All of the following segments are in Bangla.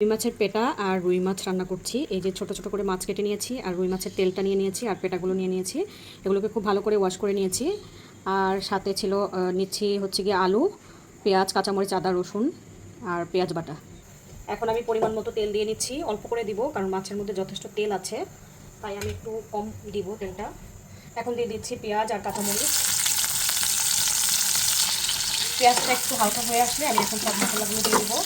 রুই মাছের পেটা আর রুই মাছ রান্না করছি। এই যে ছোট ছোট করে মাছ কেটে নিয়েছি আর রুই মাছের তেলটা নিয়ে নিয়েছি আর পেটাগুলো নিয়ে নিয়েছি। এগুলোকে খুব ভালো করে ওয়াশ করে নিয়েছি। আর সাথে ছিল নিচ্ছি হচ্ছে গিয়ে আলু, পেঁয়াজ, কাঁচামরিচ, আদা, রসুন আর পেঁয়াজ বাটা। এখন আমি পরিমাণ মতো তেল দিয়ে নিচ্ছি, অল্প করে দিব কারণ মাছের মধ্যে যথেষ্ট তেল আছে, তাই আমি একটু কম দিব তেলটা। এখন দিয়ে দিচ্ছি পেঁয়াজ আর কাঁচামরিচ। পেঁয়াজটা একটু হালকা হয়ে আসলে আমি এখন সব মশলাগুলো দিয়ে দেবো।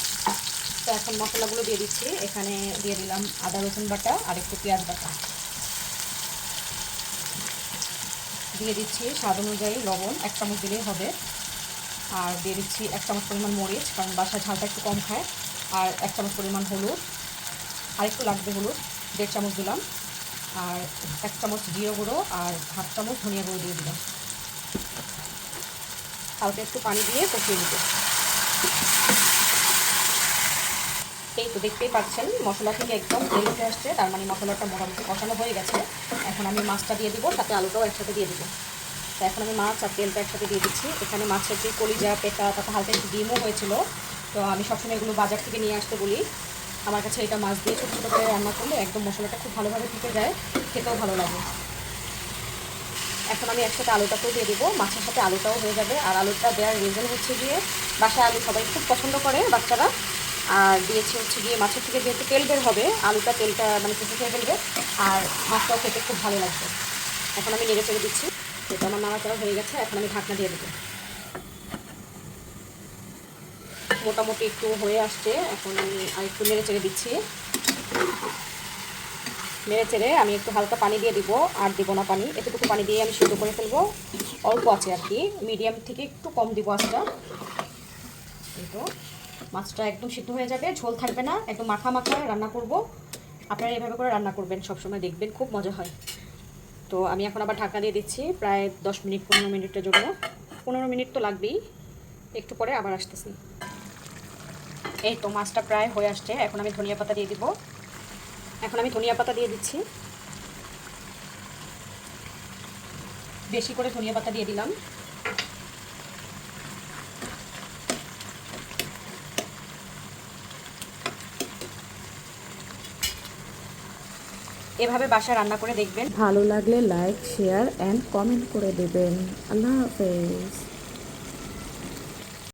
তো এখন মশলাগুলো দিয়ে দিচ্ছি। এখানে দিয়ে দিলাম আদা রসুন বাটা আর একটু পেঁয়াজ বাটা, দিয়ে দিচ্ছি স্বাদ অনুযায়ী লবণ, 1 চামচ দিলেই হবে। আর দিয়ে দিচ্ছি 1 চামচ পরিমাণ মরিচ, কারণ বাসায় ঝালটা একটু কম খায়। আর 1 চামচ পরিমাণ হলুদ, আর একটু লাগবে হলুদ, 1.5 চামচ দিলাম। আর 1 চামচ জিরে গুঁড়ো আর 1/2 চামচ ধনিয়া গুঁড়ো দিয়ে দিলাম। হালকা একটু পানি দিয়ে কষিয়ে দিতে। এই তো দেখতেই পাচ্ছেন মশলা থেকে একদম তেল উঠে আসছে, তার মানে মশলাটা মোটামুটি কষানো হয়ে গেছে। এখন আমি মাছটা দিয়ে দিব, সাথে আলুটাও একসাথে দিয়ে দেবো। তো এখন আমি মাছ আর তেলটা একসাথে দিয়ে দিচ্ছি। এখানে মাছের যে কলিজা, পেটা, তাতে হালকা একটু ডিমও হয়েছিল। তো আমি সবসময় এগুলো বাজার থেকে নিয়ে আসতে বলি। আমার কাছে এটা মাছ দিয়ে ছোটো ছোটো করে রান্না করলে একদম মশলাটা খুব ভালোভাবে ঢুকে যায়, খেতেও ভালো লাগে। এখন আমি একসাথে আলুটাকেও দিয়ে দেবো, মাছের সাথে আলুটাও হয়ে যাবে। আর আলুটা দেওয়ার রিজন হচ্ছে গিয়ে বাসায় আলু সবাই খুব পছন্দ করে বাচ্চারা। আর দিয়েছি হচ্ছে গিয়ে মাছের থেকে যেহেতু তেল বের হবে, আলুটা তেলটা মানে শুষে খেয়ে ফেলবে, আর মাছটাও খেতে খুব ভালো লাগবে। এখন আমি নেড়ে চেড়ে দিচ্ছি। এটা আমার নাড়াচাড়া হয়ে গেছে, এখন আমি ঢাকনা দিয়ে দেবো। মোটামুটি একটু হয়ে আসছে, এখন আমি আর একটু নেড়ে চেড়ে দিচ্ছি। নেড়ে চেড়ে আমি একটু হালকা পানি দিয়ে দিব, আর দিব না পানি, এতটুকু পানি দিয়ে আমি সিদ্ধ করে ফেলবো। অল্প আছে আর কি, মিডিয়াম থেকে একটু কম দিব আঁচটা। এই তো মাছটা একদম সিদ্ধ হয়ে যাবে, ঝোল থাকবে না, একদম মাখা মাখা রান্না করব। আপনারা এভাবে করে রান্না করবেন, সবসময় দেখবেন খুব মজা হয়। তো আমি এখন আবার ঢাকা দিয়ে দিচ্ছি প্রায় 10 মিনিট 15 মিনিটের জন্য। 15 মিনিট তো লাগবেই, একটু পরে আবার আসতেছি। এই তো মাছটা প্রায় হয়ে আসছে, এখন আমি ধনিয়া পাতা দিয়ে দিব। এখন আমি ধনিয়া পাতা দিয়ে দিচ্ছি, বেশি করে ধনিয়া পাতা দিয়ে দিলাম। এভাবে বাসায় রান্না করে দেখবেন। ভালো লাগলে লাইক, শেয়ার অ্যান্ড কমেন্ট করে দেবেন। আল্লাহ হাফেজ।